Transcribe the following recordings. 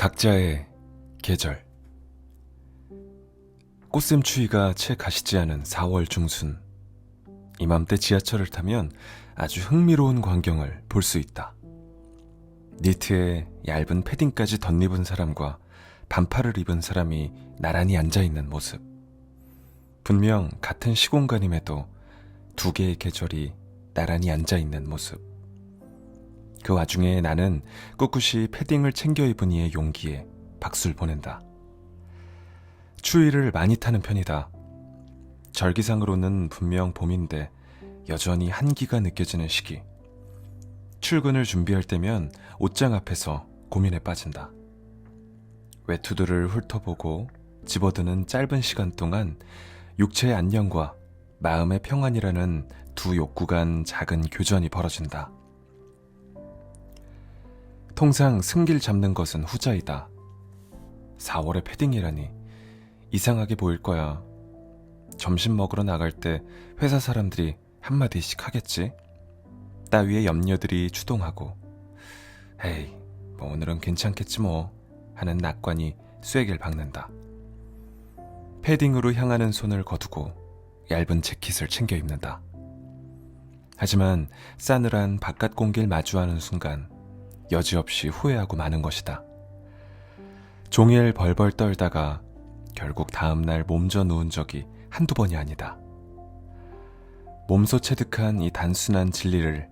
각자의 계절. 꽃샘추위가 채 가시지 않은 4월 중순. 이맘때 지하철을 타면 아주 흥미로운 광경을 볼 수 있다. 니트에 얇은 패딩까지 덧입은 사람과 반팔을 입은 사람이 나란히 앉아있는 모습. 분명 같은 시공간임에도 두 개의 계절이 나란히 앉아있는 모습. 그 와중에 나는 꿋꿋이 패딩을 챙겨 입은 이의 용기에 박수를 보낸다. 추위를 많이 타는 편이다. 절기상으로는 분명 봄인데 여전히 한기가 느껴지는 시기. 출근을 준비할 때면 옷장 앞에서 고민에 빠진다. 외투들을 훑어보고 집어드는 짧은 시간 동안 육체의 안녕과 마음의 평안이라는 두 욕구 간 작은 교전이 벌어진다. 통상 승기를 잡는 것은 후자이다. 4월에 패딩이라니 이상하게 보일 거야. 점심 먹으러 나갈 때 회사 사람들이 한마디씩 하겠지? 따위의 염려들이 추동하고 에이, 뭐 오늘은 괜찮겠지 뭐 하는 낙관이 쐐기를 박는다. 패딩으로 향하는 손을 거두고 얇은 재킷을 챙겨 입는다. 하지만 싸늘한 바깥 공기를 마주하는 순간 여지없이 후회하고 마는 것이다. 종일 벌벌 떨다가 결국 다음날 몸져 누운 적이 한두 번이 아니다. 몸소 체득한 이 단순한 진리를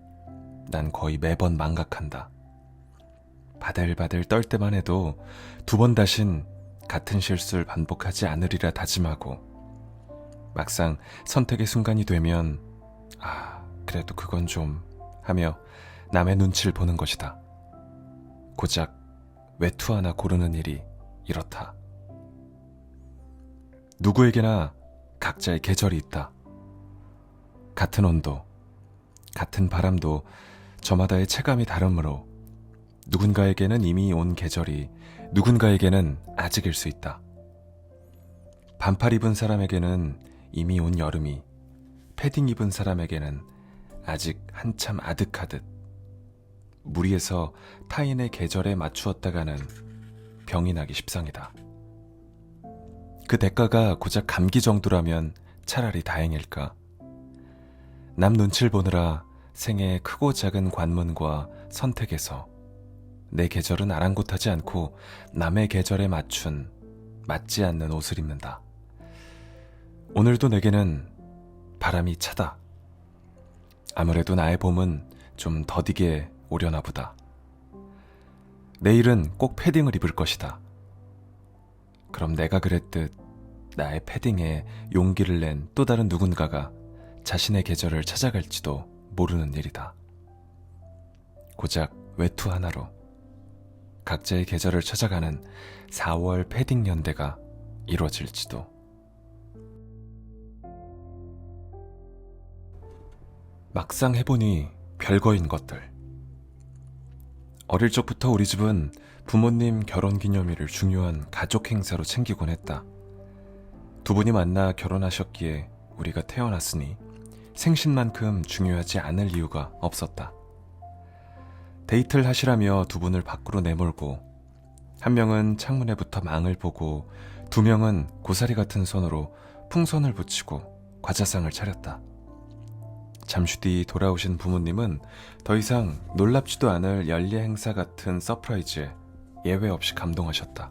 난 거의 매번 망각한다. 바들바들 떨 때만 해도 두 번 다신 같은 실수를 반복하지 않으리라 다짐하고 막상 선택의 순간이 되면 그래도 그건 좀 하며 남의 눈치를 보는 것이다. 고작 외투 하나 고르는 일이 이렇다. 누구에게나 각자의 계절이 있다. 같은 온도, 같은 바람도 저마다의 체감이 다르므로 누군가에게는 이미 온 계절이 누군가에게는 아직일 수 있다. 반팔 입은 사람에게는 이미 온 여름이, 패딩 입은 사람에게는 아직 한참 아득하듯 무리해서 타인의 계절에 맞추었다가는 병이 나기 십상이다. 그 대가가 고작 감기 정도라면 차라리 다행일까. 남 눈치를 보느라 생애의 크고 작은 관문과 선택에서 내 계절은 아랑곳하지 않고 남의 계절에 맞지 않는 옷을 입는다. 오늘도 내게는 바람이 차다. 아무래도 나의 봄은 좀 더디게 오려나 보다. 내일은 꼭 패딩을 입을 것이다. 그럼 내가 그랬듯 나의 패딩에 용기를 낸 또 다른 누군가가 자신의 계절을 찾아갈지도 모르는 일이다. 고작 외투 하나로 각자의 계절을 찾아가는 4월 패딩 연대가 이루어질지도. 막상 해보니 별거인 것들. 어릴 적부터 우리 집은 부모님 결혼기념일을 중요한 가족 행사로 챙기곤 했다. 두 분이 만나 결혼하셨기에 우리가 태어났으니 생신만큼 중요하지 않을 이유가 없었다. 데이트를 하시라며 두 분을 밖으로 내몰고 한 명은 창문에 붙어 망을 보고 두 명은 고사리 같은 손으로 풍선을 붙이고 과자상을 차렸다. 잠시 뒤 돌아오신 부모님은 더 이상 놀랍지도 않을 연례 행사 같은 서프라이즈에 예외 없이 감동하셨다.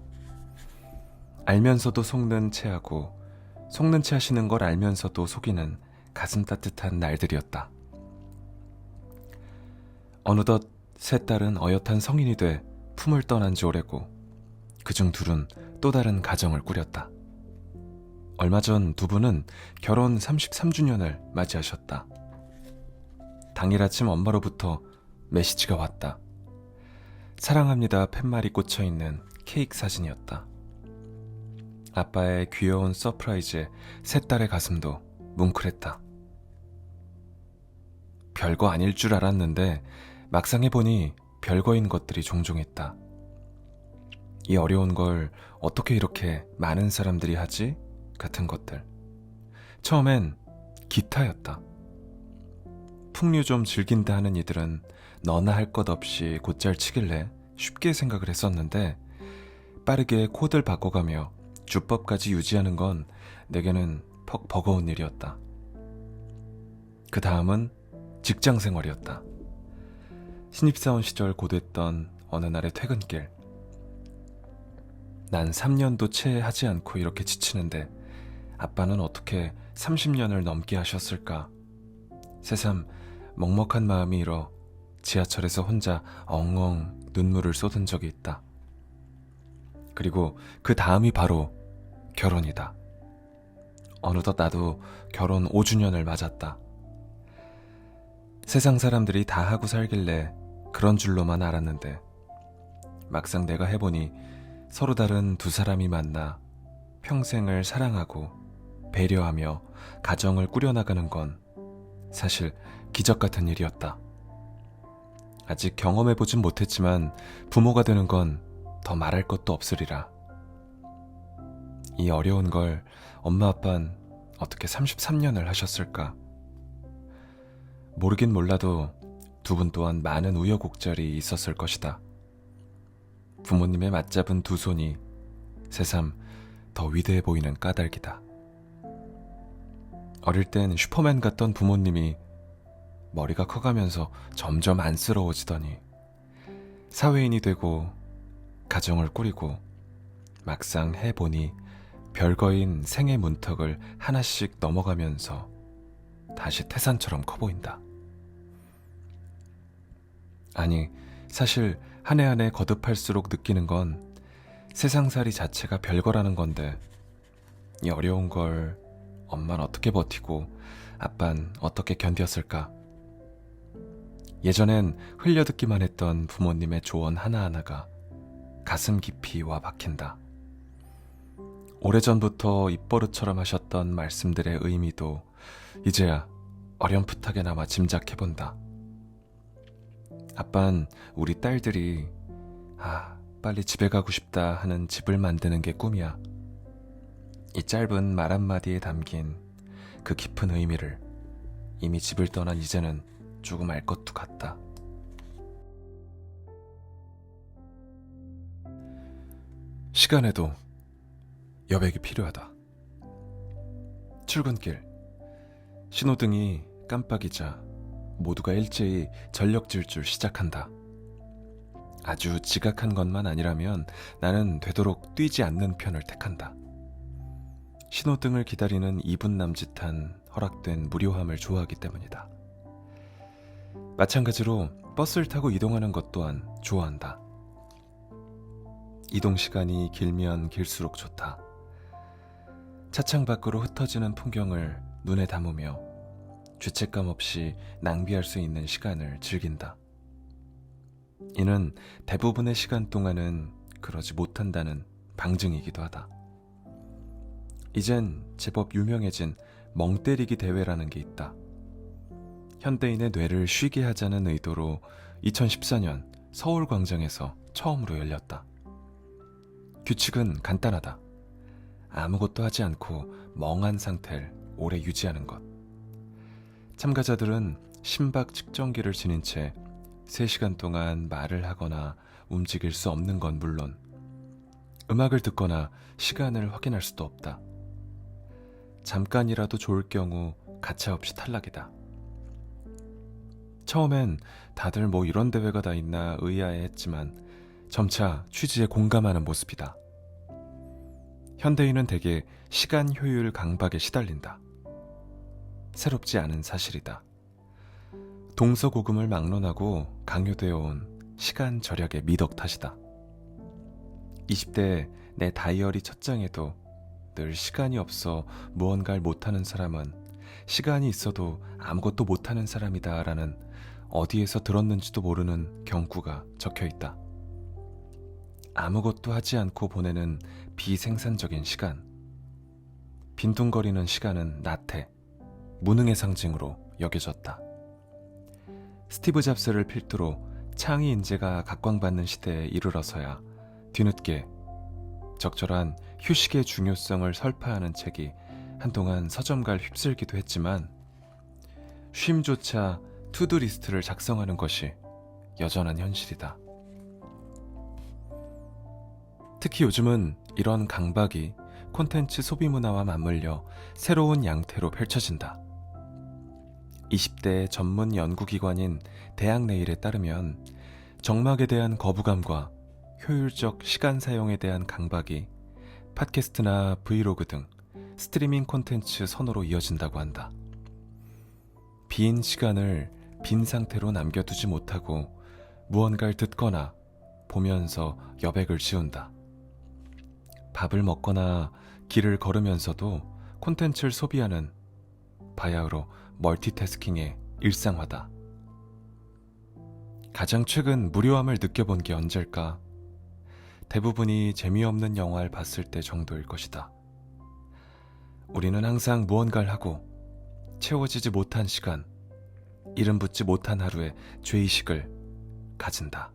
알면서도 속는 체하고 속는 체 하시는 걸 알면서도 속이는 가슴 따뜻한 날들이었다. 어느덧 세 딸은 어엿한 성인이 돼 품을 떠난 지 오래고 그중 둘은 또 다른 가정을 꾸렸다. 얼마 전 두 분은 결혼 33주년을 맞이하셨다. 당일 아침 엄마로부터 메시지가 왔다. 사랑합니다 팻말이 꽂혀있는 케이크 사진이었다. 아빠의 귀여운 서프라이즈에 세 딸의 가슴도 뭉클했다. 별거 아닐 줄 알았는데 막상 해보니 별거인 것들이 종종 있다. 이 어려운 걸 어떻게 이렇게 많은 사람들이 하지? 같은 것들. 처음엔 기타였다. 풍류 좀 즐긴다 하는 이들은 너나 할 것 없이 곧잘 치길래 쉽게 생각을 했었는데 빠르게 코드를 바꿔가며 주법까지 유지하는 건 내게는 퍽 버거운 일이었다. 그 다음은 직장 생활이었다. 신입사원 시절 고됐던 어느 날의 퇴근길. 난 3년도 채 하지 않고 이렇게 지치는데 아빠는 어떻게 30년을 넘게 하셨을까? 새삼 먹먹한 마음이 일어 지하철에서 혼자 엉엉 눈물을 쏟은 적이 있다. 그리고 그 다음이 바로 결혼이다. 어느덧 나도 결혼 5주년을 맞았다. 세상 사람들이 다 하고 살길래 그런 줄로만 알았는데 막상 내가 해보니 서로 다른 두 사람이 만나 평생을 사랑하고 배려하며 가정을 꾸려나가는 건 사실 기적 같은 일이었다. 아직 경험해보진 못했지만 부모가 되는 건 더 말할 것도 없으리라. 이 어려운 걸 엄마 아빠는 어떻게 33년을 하셨을까? 모르긴 몰라도 두 분 또한 많은 우여곡절이 있었을 것이다. 부모님의 맞잡은 두 손이 새삼 더 위대해 보이는 까닭이다. 어릴 땐 슈퍼맨 같던 부모님이 머리가 커가면서 점점 안쓰러워지더니 사회인이 되고 가정을 꾸리고 막상 해보니 별거인 생의 문턱을 하나씩 넘어가면서 다시 태산처럼 커 보인다. 아니, 사실 한 해 한 해 거듭할수록 느끼는 건 세상살이 자체가 별거라는 건데 이 어려운 걸 엄마는 어떻게 버티고 아빠는 어떻게 견뎠을까? 예전엔 흘려듣기만 했던 부모님의 조언 하나하나가 가슴 깊이 와 박힌다. 오래전부터 입버릇처럼 하셨던 말씀들의 의미도 이제야 어렴풋하게나마 짐작해본다. 아빤 우리 딸들이 빨리 집에 가고 싶다 하는 집을 만드는 게 꿈이야. 이 짧은 말 한마디에 담긴 그 깊은 의미를 이미 집을 떠난 이제는 조금 알 것도 같다. 시간에도 여백이 필요하다. 출근길. 신호등이 깜빡이자 모두가 일제히 전력 질주 시작한다. 아주 지각한 것만 아니라면 나는 되도록 뛰지 않는 편을 택한다. 신호등을 기다리는 2분 남짓한 허락된 무료함을 좋아하기 때문이다. 마찬가지로 버스를 타고 이동하는 것 또한 좋아한다. 이동 시간이 길면 길수록 좋다. 차창 밖으로 흩어지는 풍경을 눈에 담으며 죄책감 없이 낭비할 수 있는 시간을 즐긴다. 이는 대부분의 시간 동안은 그러지 못한다는 방증이기도 하다. 이젠 제법 유명해진 멍때리기 대회라는 게 있다. 현대인의 뇌를 쉬게 하자는 의도로 2014년 서울광장에서 처음으로 열렸다. 규칙은 간단하다. 아무것도 하지 않고 멍한 상태를 오래 유지하는 것. 참가자들은 심박 측정기를 지닌 채 3시간 동안 말을 하거나 움직일 수 없는 건 물론 음악을 듣거나 시간을 확인할 수도 없다. 잠깐이라도 좋을 경우 가차없이 탈락이다. 처음엔 다들 뭐 이런 대회가 다 있나 의아해했지만 점차 취지에 공감하는 모습이다. 현대인은 대개 시간 효율 강박에 시달린다. 새롭지 않은 사실이다. 동서고금을 막론하고 강요되어 온 시간 절약의 미덕 탓이다. 20대 내 다이어리 첫 장에도 늘 시간이 없어 무언가를 못하는 사람은 시간이 있어도 아무것도 못하는 사람이다 라는 어디에서 들었는지도 모르는 경구가 적혀있다. 아무것도 하지 않고 보내는 비생산적인 시간. 빈둥거리는 시간은 나태, 무능의 상징으로 여겨졌다. 스티브 잡스를 필두로 창의 인재가 각광받는 시대에 이르러서야 뒤늦게 적절한 휴식의 중요성을 설파하는 책이 한동안 서점가를 휩쓸기도 했지만 쉼조차 투두리스트를 작성하는 것이 여전한 현실이다. 특히 요즘은 이런 강박이 콘텐츠 소비 문화와 맞물려 새로운 양태로 펼쳐진다. 20대 전문 연구기관인 대학내일에 따르면 정막에 대한 거부감과 효율적 시간 사용에 대한 강박이 팟캐스트나 브이로그 등 스트리밍 콘텐츠 선호로 이어진다고 한다. 빈 시간을 빈 상태로 남겨두지 못하고 무언가를 듣거나 보면서 여백을 지운다. 밥을 먹거나 길을 걸으면서도 콘텐츠를 소비하는 바야흐로 멀티태스킹의 일상화다. 가장 최근 무료함을 느껴본 게 언제일까? 대부분이 재미없는 영화를 봤을 때 정도일 것이다. 우리는 항상 무언가를 하고 채워지지 못한 시간, 이름 붙지 못한 하루의 죄의식을 가진다.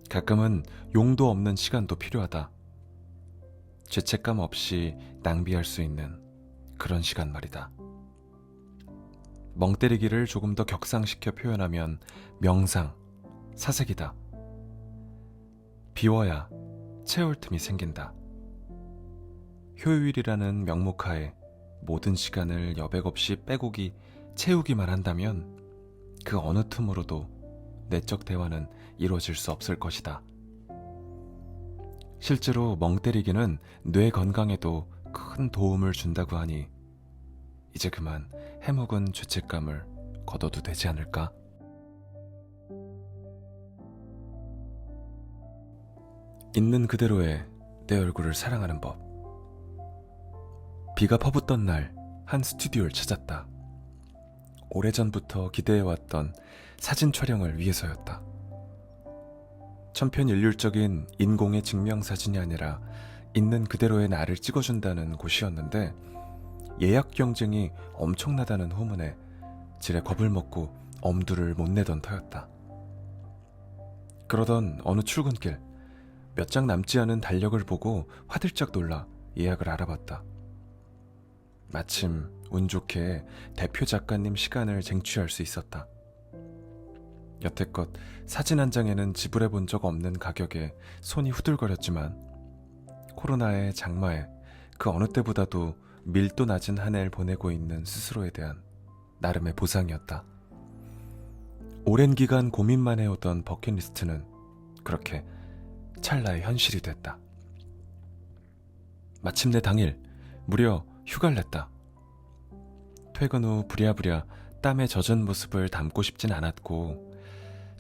가끔은 용도 없는 시간도 필요하다. 죄책감 없이 낭비할 수 있는 그런 시간 말이다. 멍 때리기를 조금 더 격상시켜 표현하면 명상, 사색이다. 비워야 채울 틈이 생긴다. 효율이라는 명목하에 모든 시간을 여백 없이 빼고기 채우기만 한다면 그 어느 틈으로도 내적 대화는 이루어질 수 없을 것이다. 실제로 멍 때리기는 뇌 건강에도 큰 도움을 준다고 하니 이제 그만 해묵은 죄책감을 거둬도 되지 않을까? 있는 그대로의 내 얼굴을 사랑하는 법. 비가 퍼붓던 날 한 스튜디오를 찾았다. 오래전부터 기대해왔던 사진 촬영을 위해서였다. 천편일률적인 인공의 증명사진이 아니라 있는 그대로의 나를 찍어준다는 곳이었는데 예약 경쟁이 엄청나다는 후문에 지레 겁을 먹고 엄두를 못 내던 터였다. 그러던 어느 출근길 몇 장 남지 않은 달력을 보고 화들짝 놀라 예약을 알아봤다. 마침 운 좋게 대표 작가님 시간을 쟁취할 수 있었다. 여태껏 사진 한 장에는 지불해 본 적 없는 가격에 손이 후들거렸지만 코로나의 장마에 그 어느 때보다도 밀도 낮은 한 해를 보내고 있는 스스로에 대한 나름의 보상이었다. 오랜 기간 고민만 해오던 버킷리스트는 그렇게 찰나의 현실이 됐다. 마침내 당일 무려 휴가를 냈다. 퇴근 후 부랴부랴 땀에 젖은 모습을 담고 싶진 않았고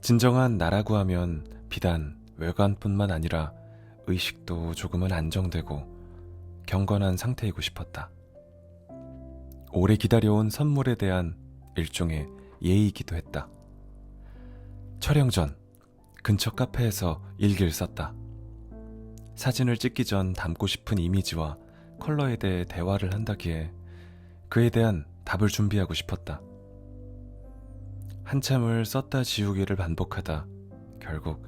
진정한 나라고 하면 비단 외관뿐만 아니라 의식도 조금은 안정되고 경건한 상태이고 싶었다. 오래 기다려온 선물에 대한 일종의 예의이기도 했다. 촬영 전 근처 카페에서 일기를 썼다. 사진을 찍기 전 담고 싶은 이미지와 컬러에 대해 대화를 한다기에 그에 대한 답을 준비하고 싶었다. 한참을 썼다 지우기를 반복하다 결국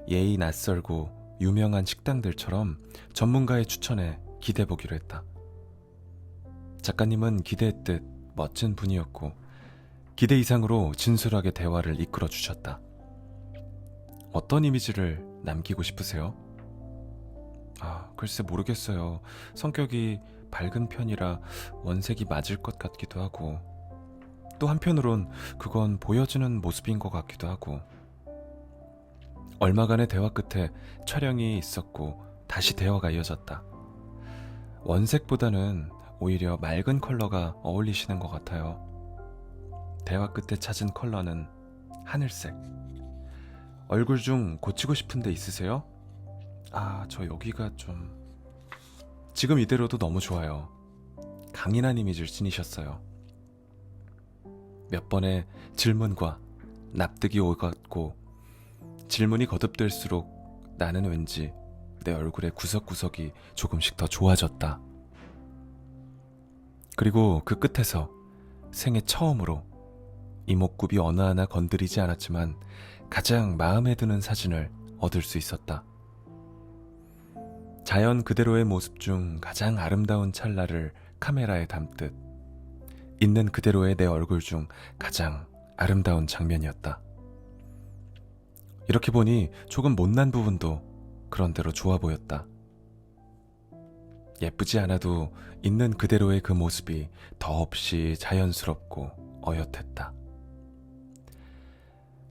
예의 낯설고 유명한 식당들처럼 전문가의 추천에 기대보기로 했다. 작가님은 기대했듯 멋진 분이었고 기대 이상으로 진솔하게 대화를 이끌어 주셨다. 어떤 이미지를 남기고 싶으세요? 글쎄 모르겠어요. 성격이 밝은 편이라 원색이 맞을 것 같기도 하고 또 한편으론 그건 보여지는 모습인 것 같기도 하고. 얼마간의 대화 끝에 촬영이 있었고 다시 대화가 이어졌다. 원색보다는 오히려 맑은 컬러가 어울리시는 것 같아요. 대화 끝에 찾은 컬러는 하늘색. 얼굴 중 고치고 싶은 데 있으세요? 저 여기가 좀... 지금 이대로도 너무 좋아요. 강인한 이미지를 지니셨어요. 몇 번의 질문과 납득이 오갔고 질문이 거듭될수록 나는 왠지 내 얼굴의 구석구석이 조금씩 더 좋아졌다. 그리고 그 끝에서 생애 처음으로 이목구비 어느 하나 건드리지 않았지만 가장 마음에 드는 사진을 얻을 수 있었다. 자연 그대로의 모습 중 가장 아름다운 찰나를 카메라에 담듯 있는 그대로의 내 얼굴 중 가장 아름다운 장면이었다. 이렇게 보니 조금 못난 부분도 그런대로 좋아 보였다. 예쁘지 않아도 있는 그대로의 그 모습이 더없이 자연스럽고 어엿했다.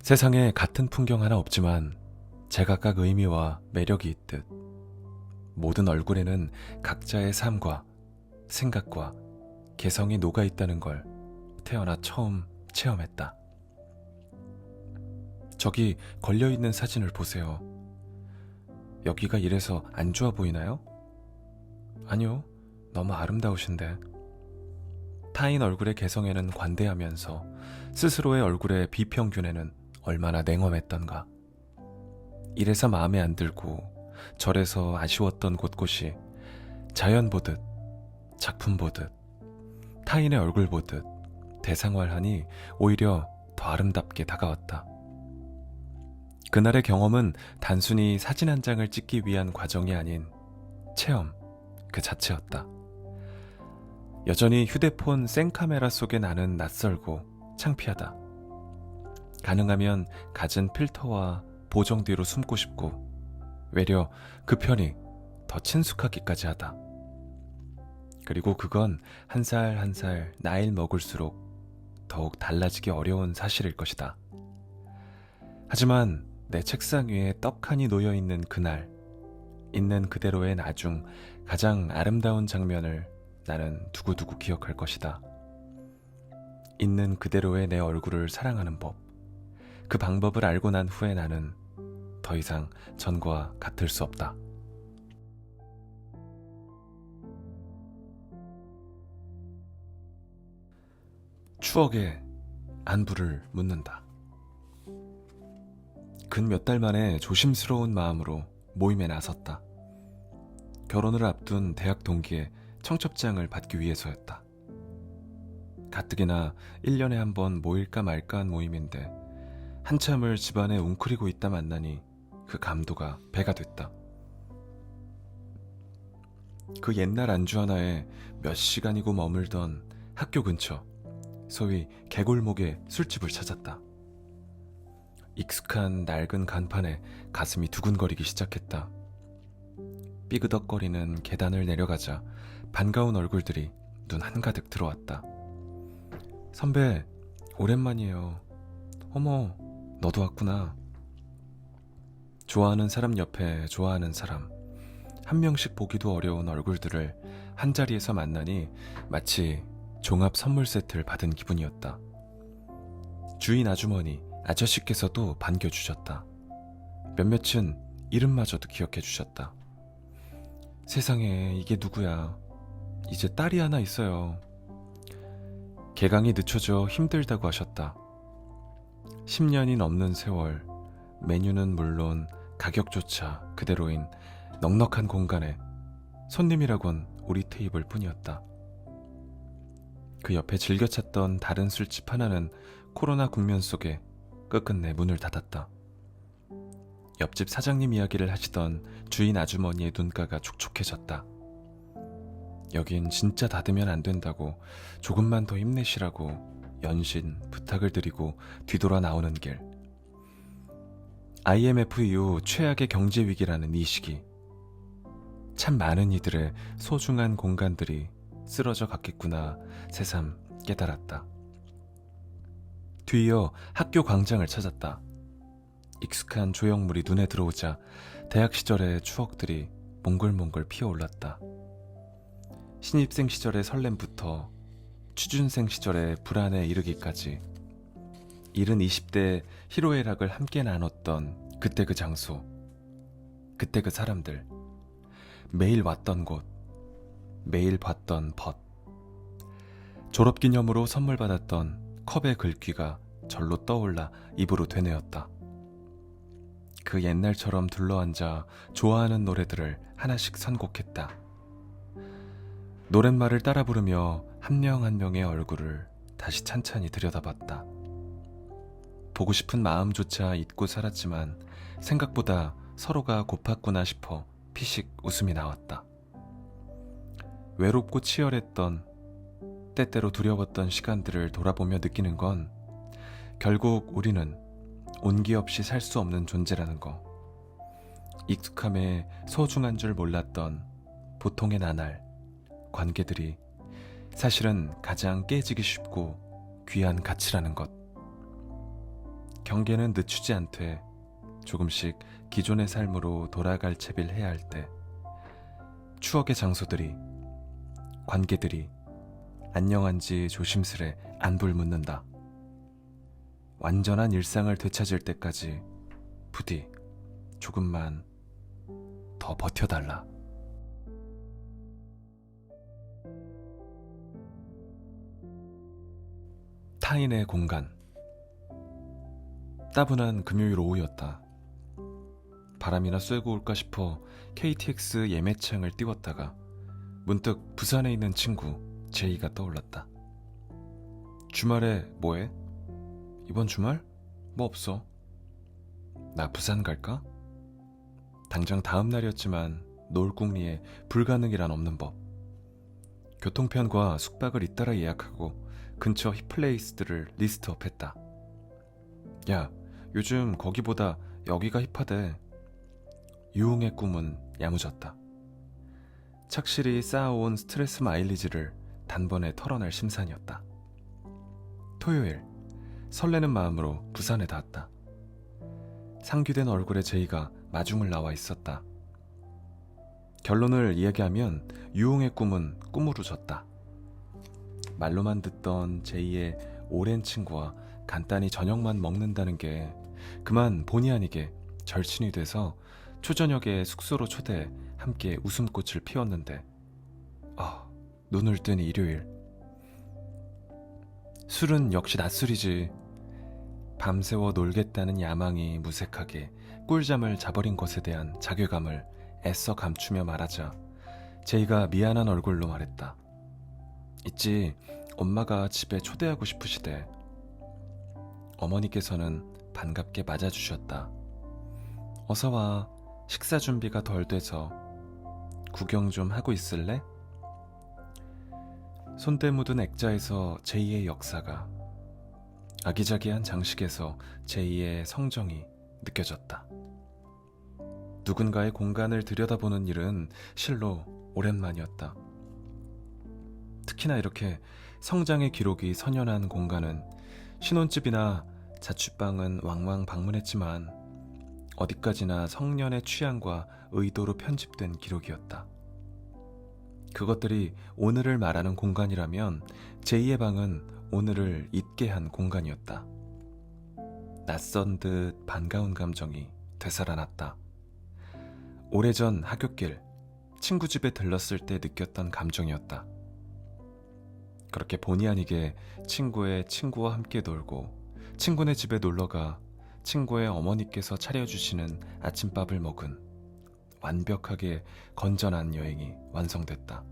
세상에 같은 풍경 하나 없지만 제각각 의미와 매력이 있듯 모든 얼굴에는 각자의 삶과 생각과 개성이 녹아있다는 걸 태어나 처음 체험했다. 저기 걸려있는 사진을 보세요. 여기가 이래서 안 좋아 보이나요? 아니요, 너무 아름다우신데. 타인 얼굴의 개성에는 관대하면서 스스로의 얼굴의 비평균에는 얼마나 냉엄했던가. 이래서 마음에 안 들고 저래서 아쉬웠던 곳곳이 자연 보듯, 작품 보듯, 타인의 얼굴 보듯 대상화하니 오히려 더 아름답게 다가왔다. 그날의 경험은 단순히 사진 한 장을 찍기 위한 과정이 아닌 체험 그 자체였다. 여전히 휴대폰 생카메라 속에 나는 낯설고 창피하다. 가능하면 갖은 필터와 보정 뒤로 숨고 싶고 외려 그 편이 더 친숙하기까지 하다. 그리고 그건 한 살 한 살 나이를 먹을수록 더욱 달라지기 어려운 사실일 것이다. 하지만 내 책상 위에 떡하니 놓여있는 그날, 있는 그대로의 나중 가장 아름다운 장면을 나는 두고두고 기억할 것이다. 있는 그대로의 내 얼굴을 사랑하는 법, 그 방법을 알고 난 후에 나는 더 이상 전과 같을 수 없다. 추억에 안부를 묻는다. 근 몇 달 만에 조심스러운 마음으로 모임에 나섰다. 결혼을 앞둔 대학 동기의 청첩장을 받기 위해서였다. 가뜩이나 1년에 한 번 모일까 말까한 모임인데 한참을 집안에 웅크리고 있다 만나니 그 감도가 배가 됐다. 그 옛날 안주 하나에 몇 시간이고 머물던 학교 근처, 소위 개골목의 술집을 찾았다. 익숙한 낡은 간판에 가슴이 두근거리기 시작했다. 삐그덕거리는 계단을 내려가자 반가운 얼굴들이 눈 한가득 들어왔다. 선배, 오랜만이에요. 어머, 너도 왔구나. 좋아하는 사람 옆에 좋아하는 사람, 한 명씩 보기도 어려운 얼굴들을 한자리에서 만나니 마치 종합 선물 세트를 받은 기분이었다. 주인 아주머니, 아저씨께서도 반겨주셨다. 몇몇은 이름마저도 기억해 주셨다. 세상에, 이게 누구야. 이제 딸이 하나 있어요. 개강이 늦춰져 힘들다고 하셨다. 10년이 넘는 세월, 메뉴는 물론 가격조차 그대로인 넉넉한 공간에 손님이라곤 우리 테이블 뿐이었다. 그 옆에 즐겨 찾던 다른 술집 하나는 코로나 국면 속에 끝끝내 문을 닫았다. 옆집 사장님 이야기를 하시던 주인 아주머니의 눈가가 촉촉해졌다. 여긴 진짜 닫으면 안 된다고 조금만 더 힘내시라고 연신 부탁을 드리고 뒤돌아 나오는 길. IMF 이후 최악의 경제 위기라는 이 시기. 참 많은 이들의 소중한 공간들이 쓰러져 갔겠구나 새삼 깨달았다. 뒤이어 학교 광장을 찾았다. 익숙한 조형물이 눈에 들어오자 대학 시절의 추억들이 몽글몽글 피어올랐다. 신입생 시절의 설렘부터 취준생 시절의 불안에 이르기까지 이른 20대 희로애락을 함께 나눴던 그때 그 장소, 그때 그 사람들, 매일 왔던 곳, 매일 봤던 벗, 졸업기념으로 선물 받았던 컵의 글귀가 절로 떠올라 입으로 되뇌었다. 그 옛날처럼 둘러앉아 좋아하는 노래들을 하나씩 선곡했다. 노랫말을 따라 부르며 한 명 한 명의 얼굴을 다시 찬찬히 들여다봤다. 보고 싶은 마음조차 잊고 살았지만 생각보다 서로가 고팠구나 싶어 피식 웃음이 나왔다. 외롭고 치열했던, 때때로 두려웠던 시간들을 돌아보며 느끼는 건 결국 우리는 온기 없이 살 수 없는 존재라는 거. 익숙함에 소중한 줄 몰랐던 보통의 나날, 관계들이 사실은 가장 깨지기 쉽고 귀한 가치라는 것. 경계는 늦추지 않되 조금씩 기존의 삶으로 돌아갈 채비를 해야 할 때 추억의 장소들이, 관계들이 안녕한지 조심스레 안부를 묻는다. 완전한 일상을 되찾을 때까지 부디 조금만 더 버텨달라. 타인의 공간. 따분한 금요일 오후였다. 바람이나 쐬고 올까 싶어 KTX 예매창을 띄웠다가 문득 부산에 있는 친구 제이가 떠올랐다. 주말에 뭐해? 이번 주말? 뭐 없어. 나 부산 갈까? 당장 다음 날이었지만 노을궁리에 불가능이란 없는 법. 교통편과 숙박을 잇따라 예약하고 근처 힙플레이스들을 리스트업했다. 야, 요즘 거기보다 여기가 힙하대. 유흥의 꿈은 야무졌다. 착실히 쌓아온 스트레스 마일리지를 단번에 털어낼 심산이었다. 토요일, 설레는 마음으로 부산에 닿았다. 상규된 얼굴의 제이가 마중을 나와 있었다. 결론을 이야기하면 유흥의 꿈은 꿈으로 졌다. 말로만 듣던 제이의 오랜 친구와 간단히 저녁만 먹는다는 게 그만 본의 아니게 절친이 돼서 초저녁에 숙소로 초대해 함께 웃음꽃을 피웠는데 눈을 뜬 일요일. 술은 역시 낮술이지. 밤새워 놀겠다는 야망이 무색하게 꿀잠을 자버린 것에 대한 자괴감을 애써 감추며 말하자 제이가 미안한 얼굴로 말했다. 있지, 엄마가 집에 초대하고 싶으시대. 어머니께서는 반갑게 맞아주셨다. 어서와, 식사 준비가 덜 돼서 구경 좀 하고 있을래? 손때 묻은 액자에서 제이의 역사가, 아기자기한 장식에서 제이의 성정이 느껴졌다. 누군가의 공간을 들여다보는 일은 실로 오랜만이었다. 특히나 이렇게 성장의 기록이 선연한 공간은 신혼집이나 자취방은 왕왕 방문했지만 어디까지나 성년의 취향과 의도로 편집된 기록이었다. 그것들이 오늘을 말하는 공간이라면 제이의 방은 오늘을 잊게 한 공간이었다. 낯선 듯 반가운 감정이 되살아났다. 오래전 하굣길, 친구 집에 들렀을 때 느꼈던 감정이었다. 그렇게 본의 아니게 친구의 친구와 함께 놀고 친구네 집에 놀러가 친구의 어머니께서 차려주시는 아침밥을 먹은 완벽하게 건전한 여행이 완성됐다.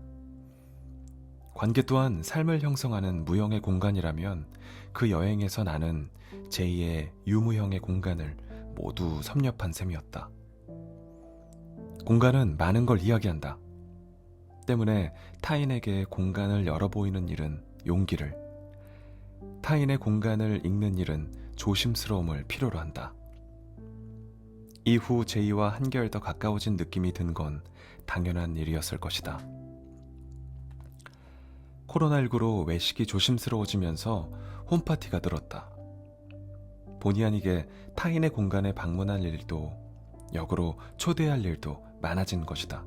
관계 또한 삶을 형성하는 무형의 공간이라면 그 여행에서 나는 제2의 유무형의 공간을 모두 섭렵한 셈이었다. 공간은 많은 걸 이야기한다. 때문에 타인에게 공간을 열어 보이는 일은 용기를, 타인의 공간을 읽는 일은 조심스러움을 필요로 한다. 이후 제이와 한결 더 가까워진 느낌이 든 건 당연한 일이었을 것이다. 코로나19로 외식이 조심스러워지면서 홈파티가 늘었다. 본의 아니게 타인의 공간에 방문할 일도 역으로 초대할 일도 많아진 것이다.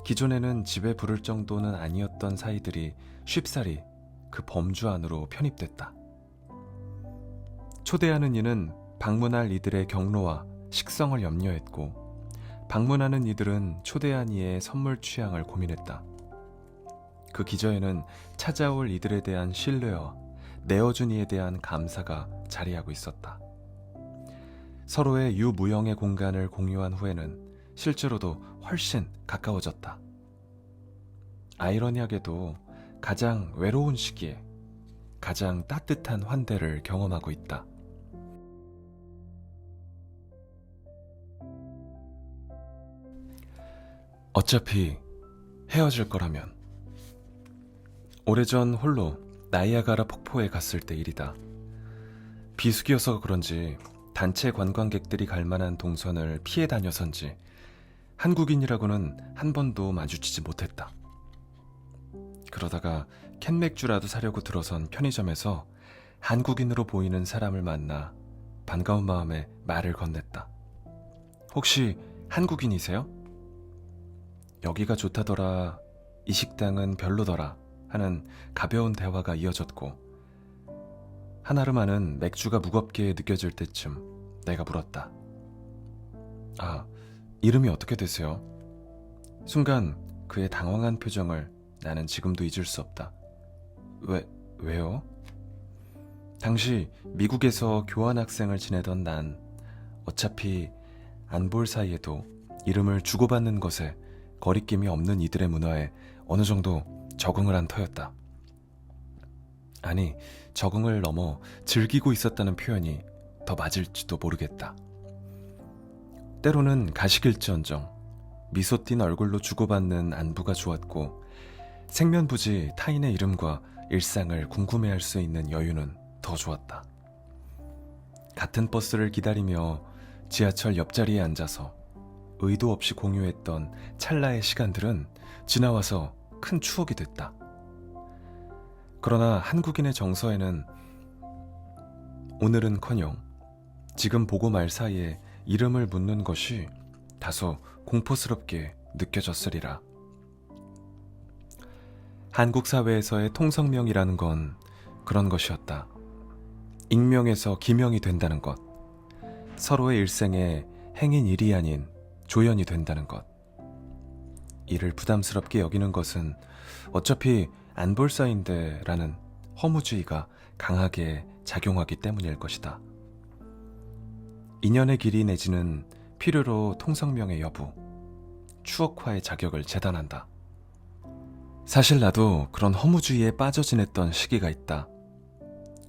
기존에는 집에 부를 정도는 아니었던 사이들이 쉽사리 그 범주 안으로 편입됐다. 초대하는 이는 방문할 이들의 경로와 식성을 염려했고 방문하는 이들은 초대한 이의 선물 취향을 고민했다. 그 기저에는 찾아올 이들에 대한 신뢰와 내어준 이에 대한 감사가 자리하고 있었다. 서로의 유무형의 공간을 공유한 후에는 실제로도 훨씬 가까워졌다. 아이러니하게도 가장 외로운 시기에 가장 따뜻한 환대를 경험하고 있다. 어차피 헤어질 거라면. 오래전 홀로 나이아가라 폭포에 갔을 때 일이다. 비수기여서 그런지 단체 관광객들이 갈 만한 동선을 피해 다녀선지 한국인이라고는 한 번도 마주치지 못했다. 그러다가 캔맥주라도 사려고 들어선 편의점에서 한국인으로 보이는 사람을 만나 반가운 마음에 말을 건넸다. 혹시 한국인이세요? 여기가 좋다더라, 이 식당은 별로더라 하는 가벼운 대화가 이어졌고 한아름하는 맥주가 무겁게 느껴질 때쯤 내가 물었다. 아, 이름이 어떻게 되세요? 순간 그의 당황한 표정을 나는 지금도 잊을 수 없다. 왜요? 당시 미국에서 교환학생을 지내던 난 어차피 안 볼 사이에도 이름을 주고받는 것에 거리낌이 없는 이들의 문화에 어느 정도 적응을 한 터였다. 아니, 적응을 넘어 즐기고 있었다는 표현이 더 맞을지도 모르겠다. 때로는 가식일지언정 미소 띤 얼굴로 주고받는 안부가 좋았고 생면부지 타인의 이름과 일상을 궁금해할 수 있는 여유는 더 좋았다. 같은 버스를 기다리며 지하철 옆자리에 앉아서 의도 없이 공유했던 찰나의 시간들은 지나와서 큰 추억이 됐다. 그러나 한국인의 정서에는 오늘은커녕 지금 보고 말 사이에 이름을 묻는 것이 다소 공포스럽게 느껴졌으리라. 한국 사회에서의 통성명이라는 건 그런 것이었다. 익명에서 기명이 된다는 것, 서로의 일생에 행인 일이 아닌 조연이 된다는 것. 이를 부담스럽게 여기는 것은 어차피 안 볼 사이인데 라는 허무주의가 강하게 작용하기 때문일 것이다. 인연의 길이 내지는 필요로 통성명의 여부, 추억화의 자격을 재단한다. 사실 나도 그런 허무주의에 빠져 지냈던 시기가 있다.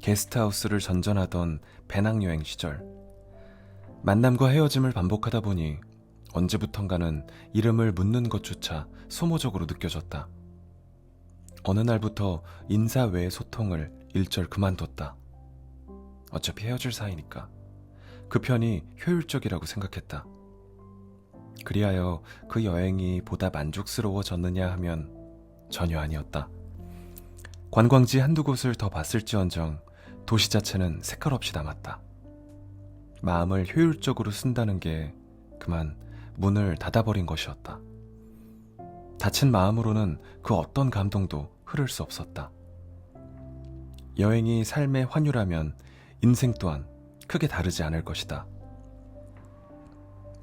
게스트하우스를 전전하던 배낭여행 시절, 만남과 헤어짐을 반복하다 보니 언제부턴가는 이름을 묻는 것조차 소모적으로 느껴졌다. 어느 날부터 인사 외의 소통을 일절 그만뒀다. 어차피 헤어질 사이니까 그 편이 효율적이라고 생각했다. 그리하여 그 여행이 보다 만족스러워졌느냐 하면 전혀 아니었다. 관광지 한두 곳을 더 봤을지언정 도시 자체는 색깔 없이 남았다. 마음을 효율적으로 쓴다는 게 그만 문을 닫아버린 것이었다. 다친 마음으로는 그 어떤 감동도 흐를 수 없었다. 여행이 삶의 환유라면 인생 또한 크게 다르지 않을 것이다.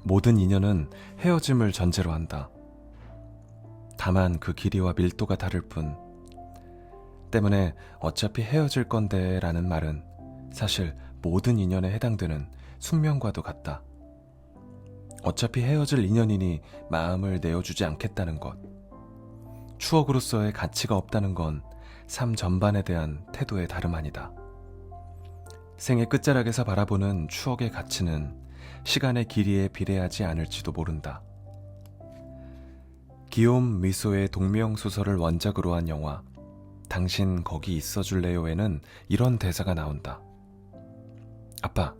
모든 인연은 헤어짐을 전제로 한다. 다만 그 길이와 밀도가 다를 뿐. 때문에 어차피 헤어질 건데 라는 말은 사실 모든 인연에 해당되는 숙명과도 같다. 어차피 헤어질 인연이니 마음을 내어주지 않겠다는 것. 추억으로서의 가치가 없다는 건 삶 전반에 대한 태도의 다름 아니다. 생의 끝자락에서 바라보는 추억의 가치는 시간의 길이에 비례하지 않을지도 모른다. 기욤 미소의 동명소설을 원작으로 한 영화 당신 거기 있어줄래요에는 이런 대사가 나온다. 아빠,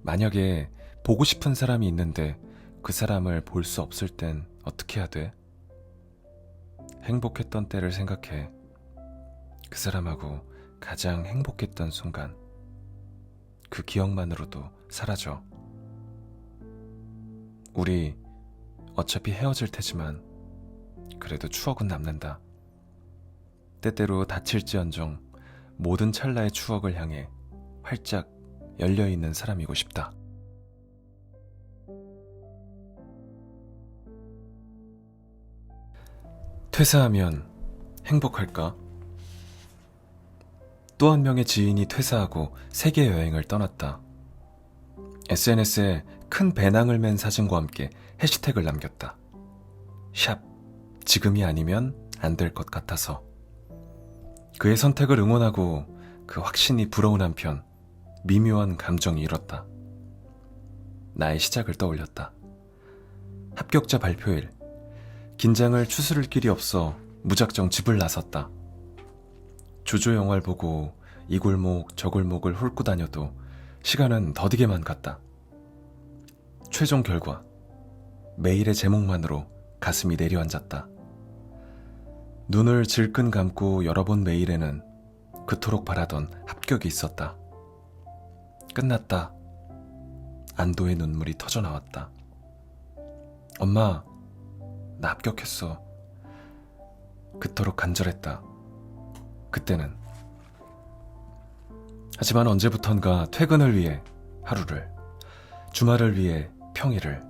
만약에 보고 싶은 사람이 있는데 그 사람을 볼 수 없을 땐 어떻게 해야 돼? 행복했던 때를 생각해. 그 사람하고 가장 행복했던 순간, 그 기억만으로도 사라져. 우리 어차피 헤어질 테지만 그래도 추억은 남는다. 때때로 다칠지언정 모든 찰나의 추억을 향해 활짝 열려있는 사람이고 싶다. 퇴사하면 행복할까? 또 한 명의 지인이 퇴사하고 세계 여행을 떠났다. SNS에 큰 배낭을 맨 사진과 함께 해시태그를 남겼다. 샵, 지금이 아니면 안 될 것 같아서. 그의 선택을 응원하고 그 확신이 부러운 한편 미묘한 감정이 일었다. 나의 시작을 떠올렸다. 합격자 발표일, 긴장을 추스를 길이 없어 무작정 집을 나섰다. 조조영화를 보고 이 골목 저 골목을 훑고 다녀도 시간은 더디게만 갔다. 최종 결과, 메일의 제목만으로 가슴이 내려앉았다. 눈을 질끈 감고 열어본 메일에는 그토록 바라던 합격이 있었다. 끝났다. 안도의 눈물이 터져나왔다. 엄마, 나 합격했어. 그토록 간절했다. 그때는. 하지만 언제부턴가 퇴근을 위해 하루를, 주말을 위해 평일을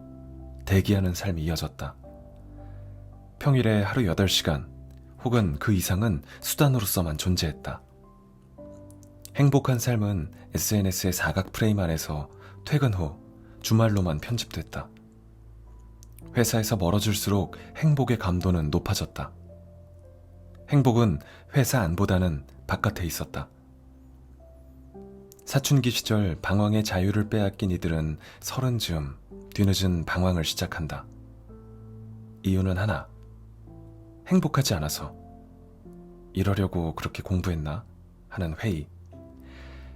대기하는 삶이 이어졌다. 평일에 하루 8시간 혹은 그 이상은 수단으로서만 존재했다. 행복한 삶은 SNS의 사각 프레임 안에서 퇴근 후 주말로만 편집됐다. 회사에서 멀어질수록 행복의 감도는 높아졌다. 행복은 회사 안보다는 바깥에 있었다. 사춘기 시절 방황의 자유를 빼앗긴 이들은 30즈음 뒤늦은 방황을 시작한다. 이유는 하나, 행복하지 않아서. 이러려고 그렇게 공부했나? 하는 회의.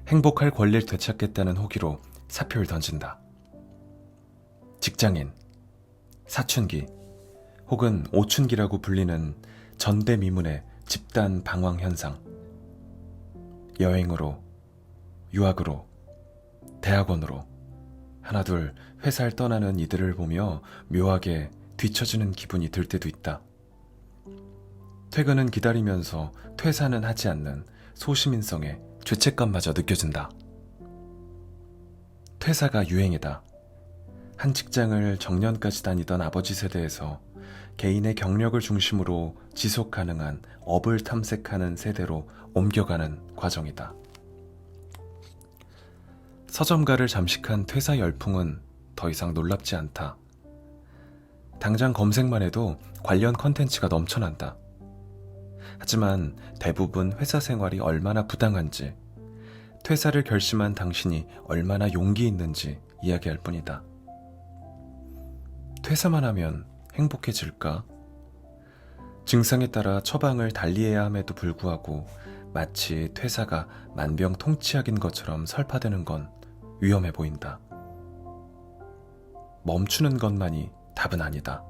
행복할 권리를 되찾겠다는 호기로 사표를 던진다. 직장인, 사춘기, 혹은 오춘기라고 불리는 전대미문의 집단 방황 현상. 여행으로, 유학으로, 대학원으로 하나둘 회사를 떠나는 이들을 보며 묘하게 뒤처지는 기분이 들 때도 있다. 퇴근은 기다리면서 퇴사는 하지 않는 소시민성의 죄책감마저 느껴진다. 퇴사가 유행이다. 한 직장을 정년까지 다니던 아버지 세대에서 개인의 경력을 중심으로 지속 가능한 업을 탐색하는 세대로 옮겨가는 과정이다. 서점가를 잠식한 퇴사 열풍은 더 이상 놀랍지 않다. 당장 검색만 해도 관련 컨텐츠가 넘쳐난다. 하지만 대부분 회사 생활이 얼마나 부당한지, 퇴사를 결심한 당신이 얼마나 용기 있는지 이야기할 뿐이다. 퇴사만 하면 행복해질까? 증상에 따라 처방을 달리해야 함에도 불구하고 마치 퇴사가 만병통치약인 것처럼 설파되는 건 위험해 보인다. 멈추는 것만이 답은 아니다.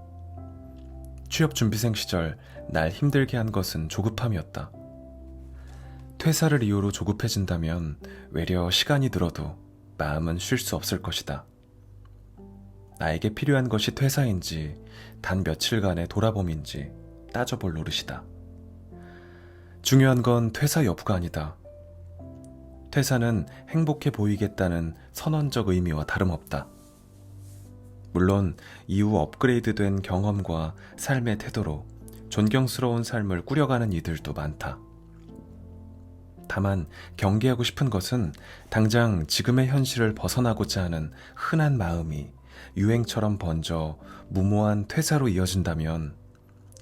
취업준비생 시절 날 힘들게 한 것은 조급함이었다. 퇴사를 이유로 조급해진다면 외려 시간이 들어도 마음은 쉴 수 없을 것이다. 나에게 필요한 것이 퇴사인지 단 며칠간의 돌아봄인지 따져볼 노릇이다. 중요한 건 퇴사 여부가 아니다. 퇴사는 행복해 보이겠다는 선언적 의미와 다름없다. 물론 이후 업그레이드된 경험과 삶의 태도로 존경스러운 삶을 꾸려가는 이들도 많다. 다만 경계하고 싶은 것은 당장 지금의 현실을 벗어나고자 하는 흔한 마음이 유행처럼 번져 무모한 퇴사로 이어진다면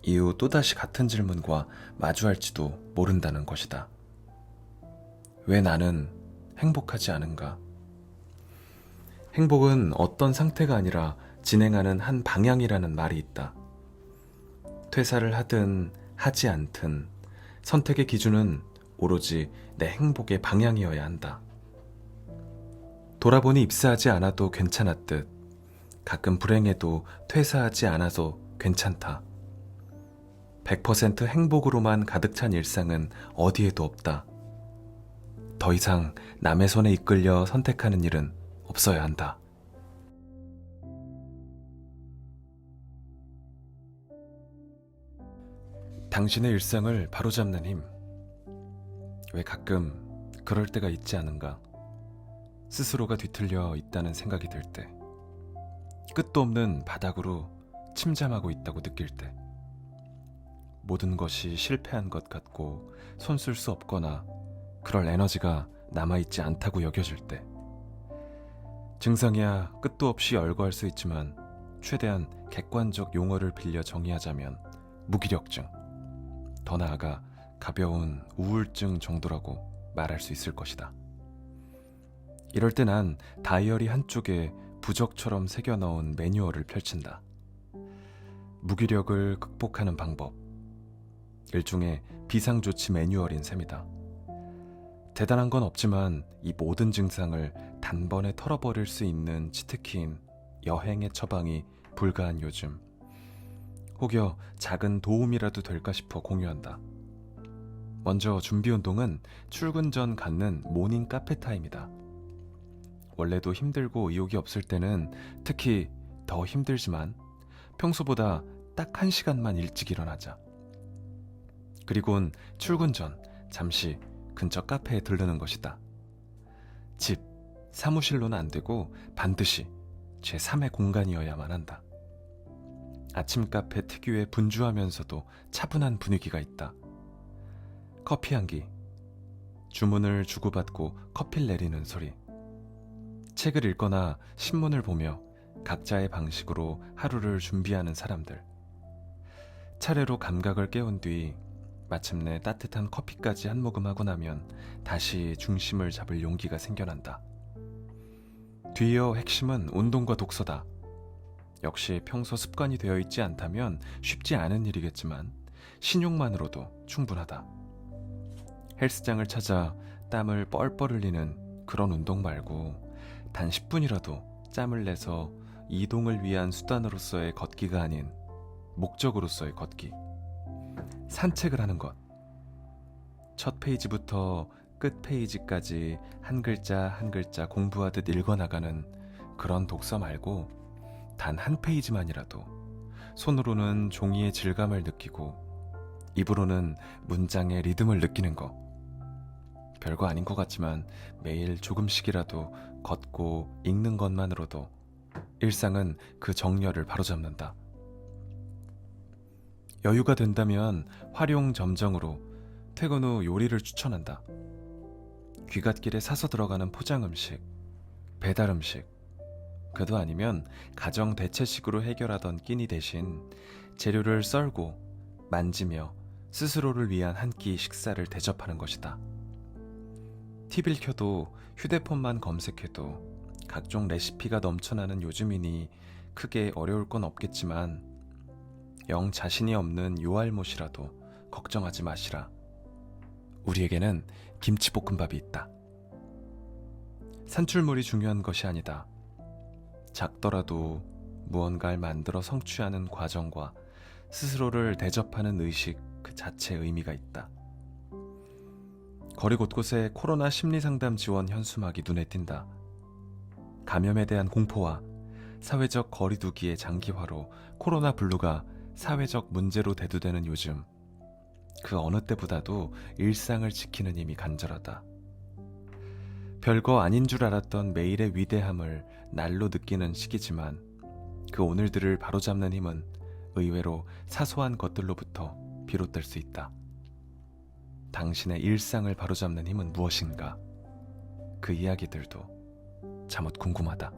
이후 또다시 같은 질문과 마주할지도 모른다는 것이다. 왜 나는 행복하지 않은가? 행복은 어떤 상태가 아니라 진행하는 한 방향이라는 말이 있다. 퇴사를 하든 하지 않든 선택의 기준은 오로지 내 행복의 방향이어야 한다. 돌아보니 입사하지 않아도 괜찮았듯 가끔 불행해도 퇴사하지 않아도 괜찮다. 100% 행복으로만 가득 찬 일상은 어디에도 없다. 더 이상 남의 손에 이끌려 선택하는 일은 없어야 한다. 당신의 일상을 바로잡는 힘. 왜 가끔 그럴 때가 있지 않은가? 스스로가 뒤틀려 있다는 생각이 들 때, 끝도 없는 바닥으로 침잠하고 있다고 느낄 때, 모든 것이 실패한 것 같고 손 쓸 수 없거나 그럴 에너지가 남아있지 않다고 여겨질 때, 증상이야 끝도 없이 열거할 수 있지만 최대한 객관적 용어를 빌려 정의하자면 무기력증, 더 나아가 가벼운 우울증 정도라고 말할 수 있을 것이다. 이럴 때 난 다이어리 한쪽에 부적처럼 새겨넣은 매뉴얼을 펼친다. 무기력을 극복하는 방법, 일종의 비상조치 매뉴얼인 셈이다. 대단한 건 없지만 이 모든 증상을 단번에 털어버릴 수 있는 치트키인 여행의 처방이 불가한 요즘, 혹여 작은 도움이라도 될까 싶어 공유한다. 먼저 준비 운동은 출근 전 갖는 모닝 카페 타임이다. 원래도 힘들고 의욕이 없을 때는 특히 더 힘들지만 평소보다 딱 1시간만 일찍 일어나자. 그리곤 출근 전 잠시 근처 카페에 들르는 것이다. 집, 사무실로는 안 되고 반드시 제3의 공간이어야만 한다. 아침 카페 특유의 분주하면서도 차분한 분위기가 있다. 커피 향기, 주문을 주고받고 커피를 내리는 소리, 책을 읽거나 신문을 보며 각자의 방식으로 하루를 준비하는 사람들. 차례로 감각을 깨운 뒤 마침내 따뜻한 커피까지 한 모금 하고 나면 다시 중심을 잡을 용기가 생겨난다. 뒤이어 핵심은 운동과 독서다. 역시 평소 습관이 되어 있지 않다면 쉽지 않은 일이겠지만 신용만으로도 충분하다. 헬스장을 찾아 땀을 뻘뻘 흘리는 그런 운동 말고 단 10분이라도 짬을 내서 이동을 위한 수단으로서의 걷기가 아닌 목적으로서의 걷기. 산책을 하는 것. 첫 페이지부터 끝 페이지까지 한 글자 한 글자 공부하듯 읽어나가는 그런 독서 말고 단 한 페이지만이라도 손으로는 종이의 질감을 느끼고 입으로는 문장의 리듬을 느끼는 것. 별거 아닌 것 같지만 매일 조금씩이라도 걷고 읽는 것만으로도 일상은 그 정열을 바로잡는다. 여유가 된다면 활용 점정으로 퇴근 후 요리를 추천한다. 귀갓길에 사서 들어가는 포장 음식, 배달 음식, 그도 아니면 가정 대체식으로 해결하던 끼니 대신 재료를 썰고 만지며 스스로를 위한 한 끼 식사를 대접하는 것이다. TV를 켜도 휴대폰만 검색해도 각종 레시피가 넘쳐나는 요즘이니 크게 어려울 건 없겠지만 영 자신이 없는 요알못이라도 걱정하지 마시라. 우리에게는 김치볶음밥이 있다. 산출물이 중요한 것이 아니다. 작더라도 무언가를 만들어 성취하는 과정과 스스로를 대접하는 의식 그 자체의 의미가 있다. 거리 곳곳에 코로나 심리상담 지원 현수막이 눈에 띈다. 감염에 대한 공포와 사회적 거리두기의 장기화로 코로나 블루가 사회적 문제로 대두되는 요즘, 그 어느 때보다도 일상을 지키는 힘이 간절하다. 별거 아닌 줄 알았던 매일의 위대함을 날로 느끼는 시기지만 그 오늘들을 바로잡는 힘은 의외로 사소한 것들로부터 비롯될 수 있다. 당신의 일상을 바로잡는 힘은 무엇인가? 그 이야기들도 참으로 궁금하다.